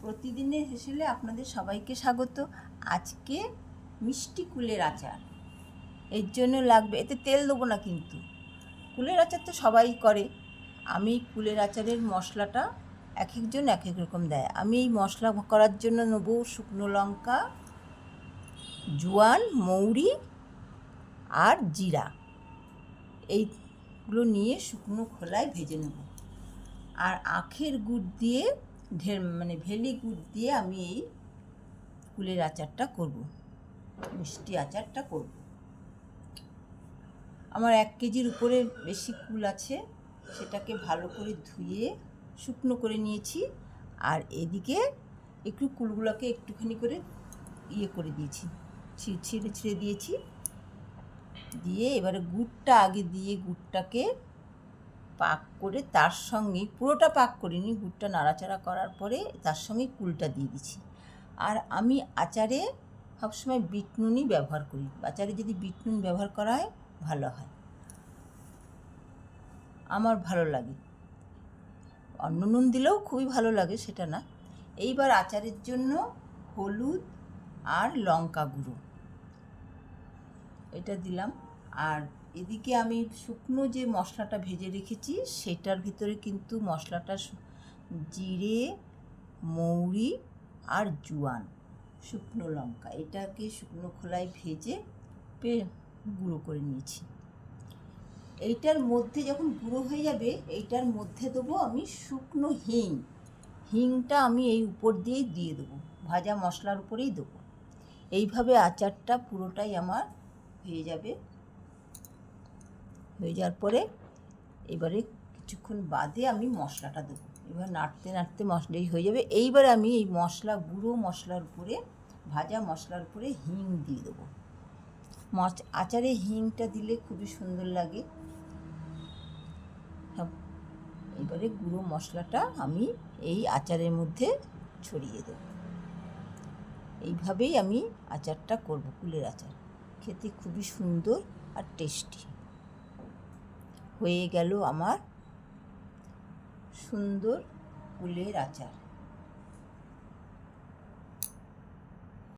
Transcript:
প্রতিদিনের হেসেলে আপনাদের সবাইকে স্বাগত। আজকে মিষ্টি কুলের আচার। এর জন্য লাগবে, এতে তেল দেবো না কিন্তু। কুলের আচার তো সবাই করে। আমি কুলের আচারের মশলাটা এক একজন এক এক রকম দেয়। আমি এই মশলা করার জন্য নেব শুকনো লঙ্কা, জোয়ান, মৌরি আর জিরা। এইগুলো নিয়ে শুকনো খোলায় ভেজে নেব। আর আখের গুড় দিয়ে ভেলি গুড় দিয়ে আমি এই কুলের আচারটা করব, মিষ্টি আচারটা করব। আমার 1 কেজির উপরে বেশি কুল আছে, সেটাকে ভালো করে ধুয়ে শুকনো করে নিয়েছি। আর এদিকে একটু কুলগুলোকে একটুখানি করে করে দিয়েছি, ছিঁড়ে দিয়েছি। দিয়ে এবারে গুড়টা আগে দিয়ে গুড়টাকে পাক করে তার সঙ্গে, পুরোটা পাক করিনি, গুড়টা নাড়াচাড়া করার পরে তার সঙ্গে কুলটা দিয়ে দিচ্ছি। আর আমি আচারে সবসময় বিট নুনই ব্যবহার করি। আচারে যদি বিট নুন ব্যবহার করা হয় ভালো হয়, আমার ভালো লাগে। অন্য নুন দিলেও খুবই ভালো লাগে, সেটা না। এইবার আচারের জন্য হলুদ আর লঙ্কা গুঁড়ো এটা দিলাম। আর এদিকে আমি শুকনো যে মশলাটা ভেজে রেখেছি সেটার ভিতরে কিন্তু মশলাটা জিরে, মৌরি আর জোয়ান, শুকনো লঙ্কা, এটাকে শুকনো খোলায় ভেজে গুঁড়ো করে নিয়েছি। এইটার মধ্যে যখন গুঁড়ো হয়ে যাবে, এইটার মধ্যে দেবো আমি শুকনো হিংটা আমি এই উপর দিয়েই দিয়ে দেবো, ভাজা মশলার উপরেই দেবো। এইভাবে আচারটা পুরোটাই আমার হয়ে যাবে। হয়ে যাওয়ার পরে এবারে কিছুক্ষণ বাদে আমি মশলাটা দেবো। এবার নাড়তে নাড়তে মশলাই হয়ে যাবে। এইবারে আমি এই গুঁড়ো মশলার উপরে, ভাজা মশলার উপরে হিং দিয়ে দেবো। আচারে হিংটা দিলে খুবই সুন্দর লাগে। এবারে গুঁড়ো মশলাটা আমি এই আচারের মধ্যে ছড়িয়ে দেব। এইভাবেই আমি আচারটা করব, কুলের আচার। খেতে খুবই সুন্দর আর টেস্টি। হয়ে গেল আমার সুন্দর কুলের আচার।